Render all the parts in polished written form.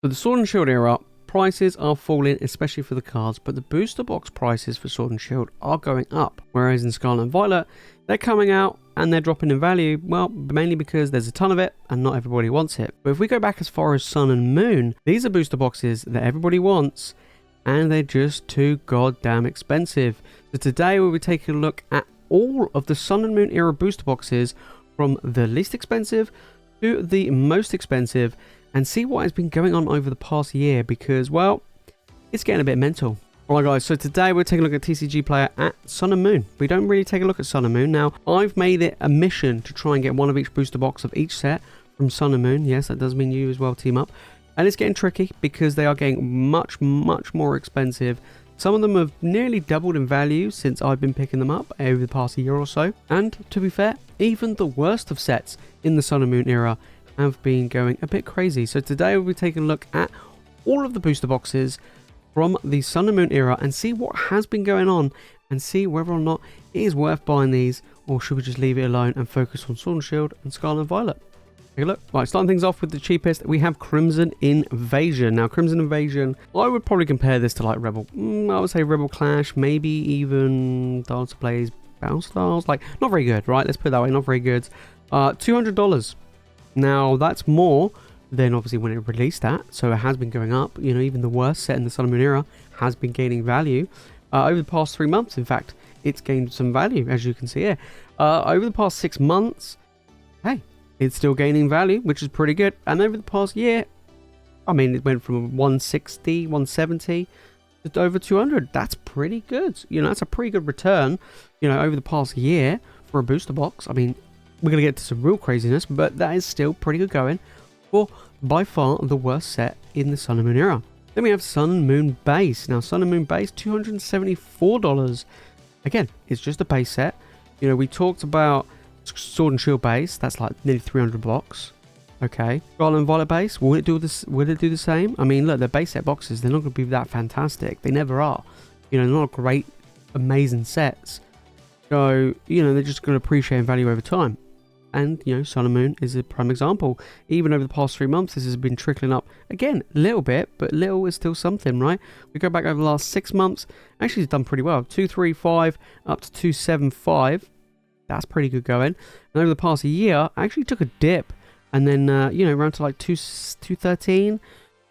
For the Sword and Shield era, prices are falling, especially for the cards, but the booster box prices for Sword and Shield are going up. Whereas in Scarlet and Violet, they're coming out and they're dropping in value, well, mainly because there's a ton of it and not everybody wants it. But if we go back as far as Sun and Moon, these are booster boxes that everybody wants and they're just too goddamn expensive. So today we'll be taking a look at all of the Sun and Moon era booster boxes from the least expensive to the most expensive and see what has been going on over the past year because, well, it's getting a bit mental. Alright guys, so today we're taking a look at TCG Player at Sun and Moon. We don't really take a look at Sun and Moon. Now, I've made it a mission to try and get one of each booster box of each set from Sun and Moon. Yes, that does mean you as well team up. And it's getting tricky because they are getting much more expensive. Some of them have nearly doubled in value since I've been picking them up over the past year or so. And to be fair, even the worst of sets in the Sun and Moon era have been going a bit crazy. So today we'll be taking a look at all of the booster boxes from the Sun and Moon era and see what has been going on and see whether or not it is worth buying these or should we just leave it alone and focus on Sword and Shield and Scarlet and Violet. Take a look. Right, starting things off with the cheapest, we have Crimson Invasion. Now, Crimson Invasion, I would probably compare this to like Rebel. I would say Rebel Clash, maybe even Dance Blaze, Bounce Styles. Like, not very good, right? Let's put it that way, not very good. $200. Now, that's more than obviously when it released at, so it has been going up. You know, even the worst set in the Sun and Moon era has been gaining value. Over the past 3 months, in fact, it's gained some value, as you can see here. Over the past 6 months, hey, it's still gaining value, which is pretty good. And over the past year, I mean, it went from 160, 170 to over 200. That's pretty good. You know, that's a pretty good return, you know, over the past year for a booster box. I mean, we're going to get to some real craziness, but that is still pretty good going for by far the worst set in the Sun and Moon era. Then we have Sun and Moon Base. Now, Sun and Moon Base, $274. Again, it's just a base set. You know, we talked about Sword and Shield Base. That's like nearly 300 blocks. Okay. Scarlet and Violet Base, will it do this? Will it do the same? I mean, look, they're base set boxes. They're not going to be that fantastic. They never are. You know, they're not great, amazing sets. So, you know, they're just going to appreciate in value over time. And, you know, Sun and Moon is a prime example. Even over the past 3 months, this has been trickling up. Again, a little bit, but little is still something, right? We go back over the last 6 months. Actually, it's done pretty well. 235 up to 275. That's pretty good going. And over the past year, I actually took a dip. And then, you know, around to like 213.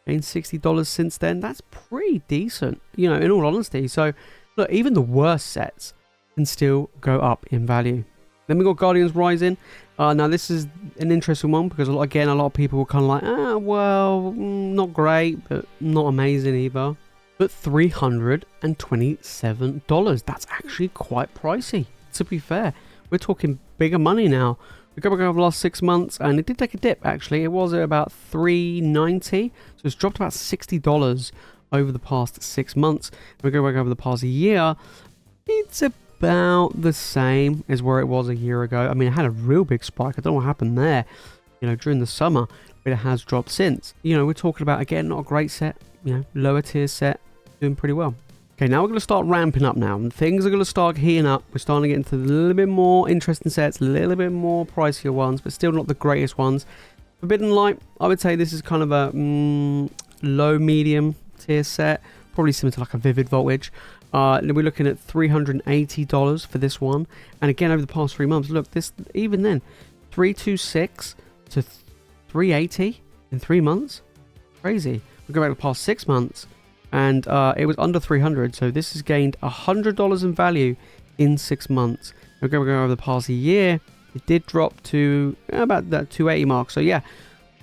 Gained $60 since then. That's pretty decent, you know, in all honesty. So, look, even the worst sets can still go up in value. Then we got Guardians Rising. Now this is an interesting one because again a lot of people were kind of like, well, not great, but not amazing either. But $327. That's actually quite pricey. To be fair, we're talking bigger money now. We go back over the last 6 months, and it did take a dip. Actually, it was at about $390, so it's dropped about $60 over the past 6 months. We go back over the past year. It's about the same as where it was a year ago. I mean, it had a real big spike. I don't know what happened there, you know, during the summer, but it has dropped since. You know, we're talking about, again, not a great set, you know, lower tier set, doing pretty well. Okay, now we're going to start ramping up now, and things are going to start heating up. We're starting to get into a little bit more interesting sets, a little bit more pricier ones, but still not the greatest ones. Forbidden Light, I would say this is kind of a low medium tier set, probably similar to like a Vivid Voltage. We're looking at $380 for this one, and again over the past 3 months, look, this even then, 326 to 380 in 3 months, crazy. We go back to the past 6 months, and it was under 300, so this has gained $100 in value in 6 months. We go over the past year, it did drop to about that 280 mark. So yeah,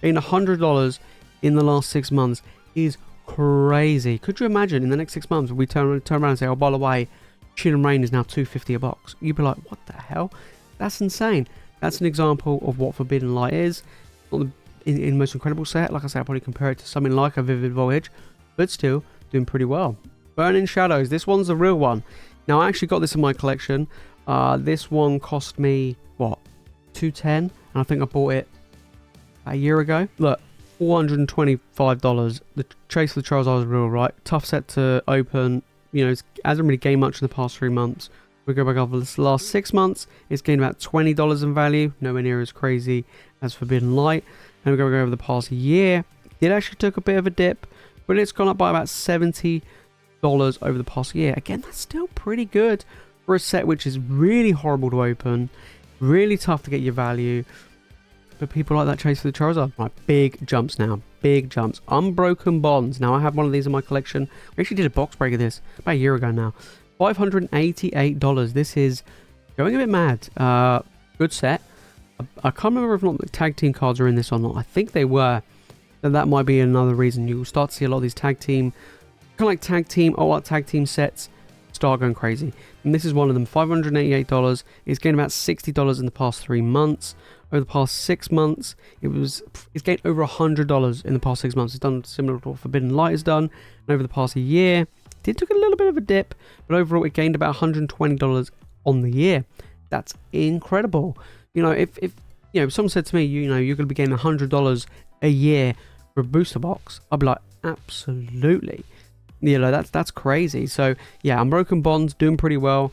gained $100 in the last 6 months is crazy. Could you imagine in the next 6 months we turn around and say, oh, by the way, Shin and Rain is now $250 a box? You'd be like, what the hell? That's insane. That's an example of what Forbidden Light is. Not the most incredible set. Like I said, I'll probably compare it to something like a Vivid Voltage, but still doing pretty well. Burning Shadows, this one's the real one. Now I actually got this in my collection. This one cost me what, $210, and I think I bought it a year ago. Look, $425. The Chase of the Trailside is real, right? Tough set to open. You know, it hasn't really gained much in the past 3 months. We go back over the last 6 months, it's gained about $20 in value, nowhere near as crazy as Forbidden Light. And we go over the past year, It actually took a bit of a dip, but it's gone up by about $70 over the past year. Again, that's still pretty good for a set which is really horrible to open, really tough to get your value. But people like that chase for the Charizard. Right, big jumps now. Big jumps. Unbroken Bonds. Now, I have one of these in my collection. We actually did a box break of this about a year ago now. $588. This is going a bit mad. Good set. I can't remember if not the tag team cards are in this or not. I think they were. Then that might be another reason. You'll start to see a lot of these tag team, kind of like tag team sets start going crazy. And this is one of them. $588. It's gained about $60 in the past 3 months. Over the past 6 months, it's gained over $100 in the past 6 months. It's done similar to what Forbidden Light has done. And over the past year, it took a little bit of a dip, but overall it gained about $120 on the year. That's incredible. You know, if someone said to me, you're going to be gaining $100 a year for a booster box, I'd be like, absolutely. That's crazy. So yeah, Unbroken Bonds doing pretty well.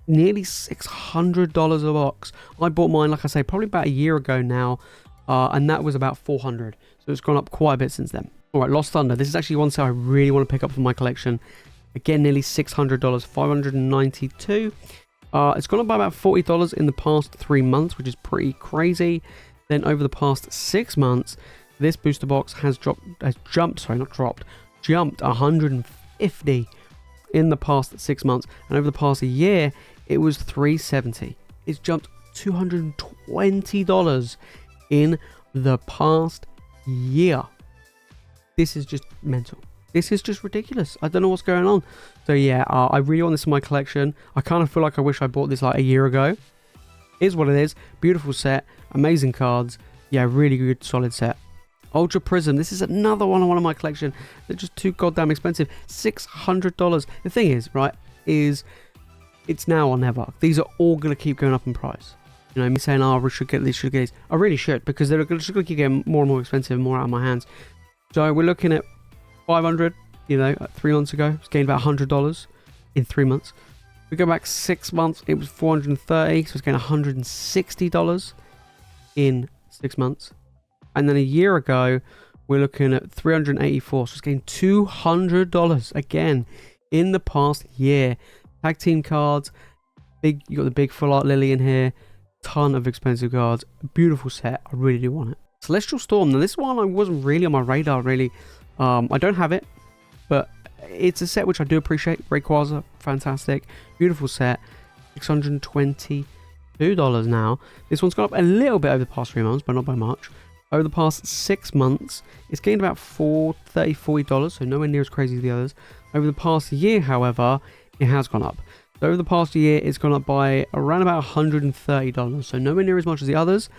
Nearly $600 a box. I bought mine, like I say, probably about a year ago now, and that was about $400. So it's gone up quite a bit since then. All right, Lost Thunder. This is actually one set I really want to pick up for my collection. Again, nearly $600, $592. It's gone up by about $40 in the past 3 months, which is pretty crazy. Then over the past 6 months, this booster box has jumped 150 in the past 6 months, and over the past year, it was $370. It's jumped $220 in the past year. This is just mental. This is just ridiculous. I don't know what's going on. So yeah, I really want this in my collection. I kind of feel like I wish I bought this like a year ago. Is what it is. Beautiful set. Amazing cards. Yeah, really good, solid set. Ultra Prism. This is another one of my collection. They're just too goddamn expensive. $600. The thing is, right, it's now or never. These are all going to keep going up in price. You know, me saying, we should get these, I really should, because they're just going to keep getting more and more expensive and more out of my hands. So we're looking at $500, 3 months ago. It's gained about $100 in 3 months. We go back 6 months, it was $430, so it's gained $160 in 6 months. And then a year ago, we're looking at $384, so it's gained $200 again in the past year. Tag team cards, you got the big full art Lily in here, ton of expensive cards, beautiful set. I really do want it. Celestial Storm. Now this one I wasn't really on my radar really. I don't have it, but it's a set which I do appreciate. Rayquaza, fantastic, beautiful set. $622 now. This one's gone up a little bit over the past 3 months, but not by much. Over the past 6 months, it's gained about $40, so nowhere near as crazy as the others. Over the past year, however, it has gone up. So over the past year, it's gone up by around about $130, so nowhere near as much as the others,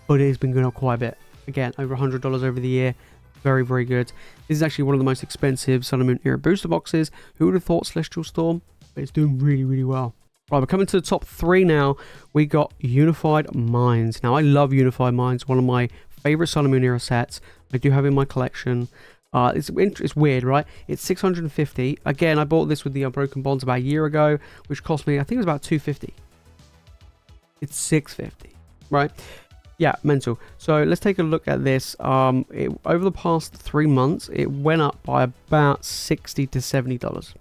but it has been going up quite a bit. Again, over $100 over the year. Very, very good. This is actually one of the most expensive Sun and Moon era booster boxes. Who would have thought Celestial Storm? But it's doing really, really well. Right, we're coming to the top 3 now. We got Unified Minds. Now, I love Unified Minds. One of my favorite Sun and Moon era sets. I do have in my collection. It's weird, right? It's $650. Again, I bought this with the Unbroken Bonds about a year ago, which cost me, I think it was about $250. It's $650, right? Yeah, mental. So let's take a look at this. Over the past 3 months, it went up by about $60 to $70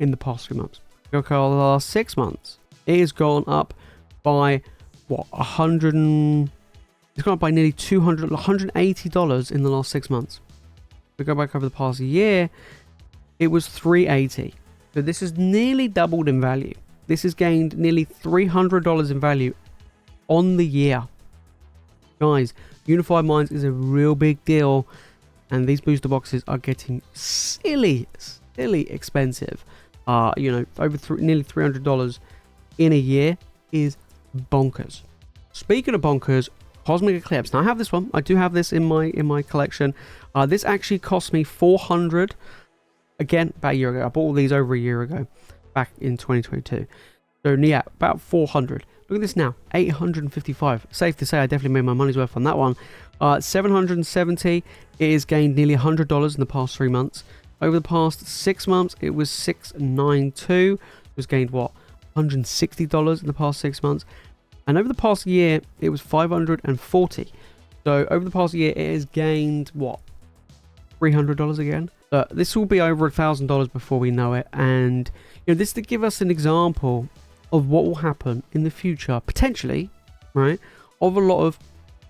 in the past 3 months. Look at the last 6 months, it has gone up by what, it's gone up by nearly $180 in the last 6 months. We go back over the past year, it was $380. So this has nearly doubled in value. This has gained nearly $300 in value on the year. Guys, Unified Minds is a real big deal, and these booster boxes are getting silly expensive. Over nearly $300 in a year is bonkers. Speaking of bonkers, Cosmic Eclipse. Now I have this one. I do have this in my collection. This actually cost me $400. Again, about a year ago. I bought all these over a year ago, back in 2022. So yeah, about $400. Look at this now, $855. Safe to say I definitely made my money's worth on that one. $770. It has gained nearly $100 in the past 3 months. Over the past 6 months, it was $692. It was gained what, $160 in the past 6 months. And over the past year, it was $540. So over the past year, it has gained what, $300 again. But this will be over $1,000 before we know it. And this to give us an example of what will happen in the future, potentially, right, of a lot of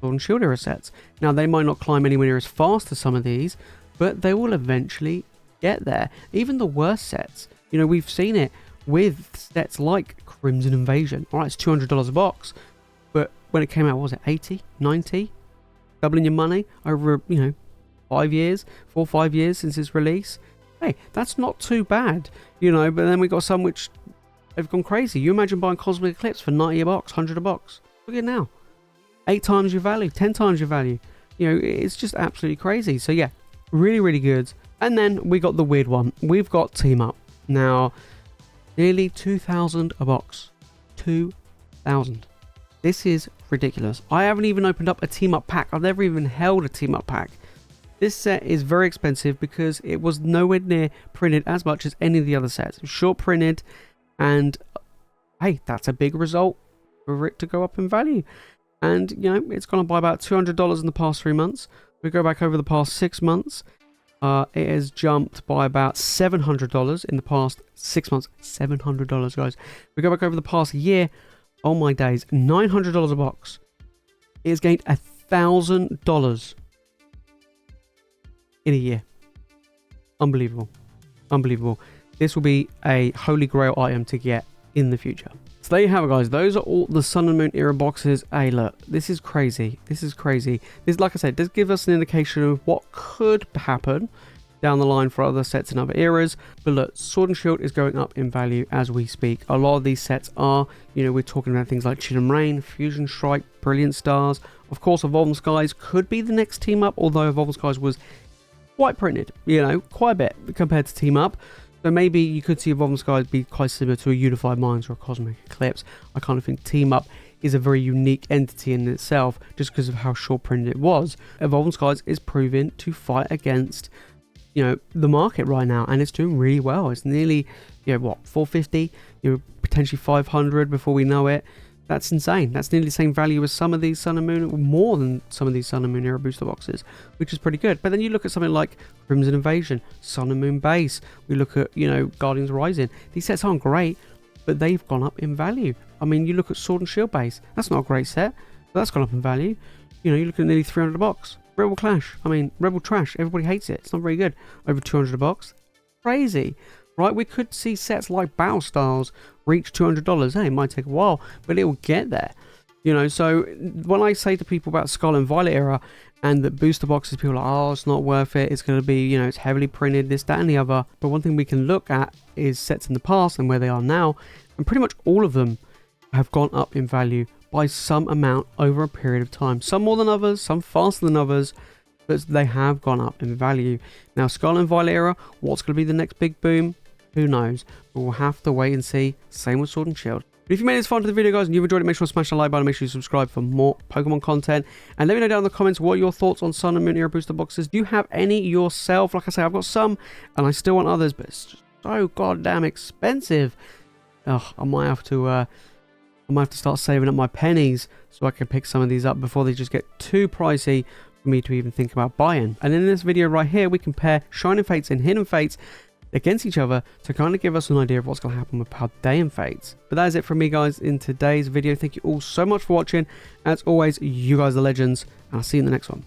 Sword and Shield era sets. Now, they might not climb anywhere near as fast as some of these, but they will eventually get there. Even the worst sets, we've seen it with sets like Crimson Invasion. All right, it's $200 a box, but when it came out, what was it 80, 90? Doubling your money over 5 years, 4 or 5 years since its release. Hey, that's not too bad, but then we got some which have gone crazy. You imagine buying Cosmic Eclipse for 90 a box, 100 a box. Look at it now. 8 times your value, 10 times your value. It's just absolutely crazy. So yeah, really, really good. And then we got the weird one. We've got Team Up. Now, nearly 2,000 a box. 2,000. This is ridiculous. I haven't even opened up a Team Up pack. I've never even held a Team Up pack. This set is very expensive because it was nowhere near printed as much as any of the other sets. It was short printed, and hey, that's a big result for it to go up in value. And it's gone up by about $200 in the past 3 months. We go back over the past 6 months. It has jumped by about $700 in the past 6 months. $700, guys. We go back over the past year. Oh my days, $900 a box. It has gained $1,000 in a year. Unbelievable. Unbelievable. This will be a holy grail item to get in the future. So there you have it, guys. Those are all the Sun and Moon era boxes. Hey, look, this is crazy. This is crazy. This, like I said, does give us an indication of what could happen down the line for other sets in other eras. But look, Sword and Shield is going up in value as we speak. A lot of these sets are, we're talking about things like Chin and Rain, Fusion Strike, Brilliant Stars. Of course, Evolving Skies could be the next Team Up, although Evolving Skies was quite printed, quite a bit compared to Team Up. So maybe you could see Evolving Skies be quite similar to a Unified Minds or a Cosmic Eclipse. I kind of think Team Up is a very unique entity in itself just because of how short printed it was. Evolving Skies is proven to fight against, the market right now, and it's doing really well. It's nearly, 450, potentially 500 before we know it. That's insane. That's nearly the same value as some of these Sun and Moon, more than some of these Sun and Moon era booster boxes, which is pretty good. But then you look at something like Crimson Invasion, Sun and Moon Base. We look at, Guardians Rising. These sets aren't great, but they've gone up in value. I mean, you look at Sword and Shield Base. That's not a great set, but that's gone up in value. You look at nearly 300 a box. Rebel Clash. I mean, Rebel Trash. Everybody hates it. It's not very good. Over 200 a box. Crazy. Right, we could see sets like Battle Styles reach $200. Hey, it might take a while, but it will get there. So when I say to people about Scarlet and Violet era and the booster boxes, people are like, oh, it's not worth it. It's going to be, it's heavily printed, this, that, and the other. But one thing we can look at is sets in the past and where they are now. And pretty much all of them have gone up in value by some amount over a period of time. Some more than others, some faster than others, but they have gone up in value. Now, Scarlet and Violet era, what's going to be the next big boom? Who knows? But we'll have to wait and see. Same with Sword and Shield. But if you made this far into the video, guys, and you've enjoyed it, make sure to smash the like button, make sure you subscribe for more Pokemon content. And let me know down in the comments what are your thoughts on Sun and Moon era booster boxes. Do you have any yourself? Like I say, I've got some, and I still want others, but it's just so goddamn expensive. Oh, I might have to start saving up my pennies so I can pick some of these up before they just get too pricey for me to even think about buying. And in this video right here, we compare Shining Fates and Hidden Fates against each other to kind of give us an idea of what's going to happen with Paldean Fates. But that is it from me, guys, in today's video. Thank you all so much for watching. As always, you guys are legends, and I'll see you in the next one.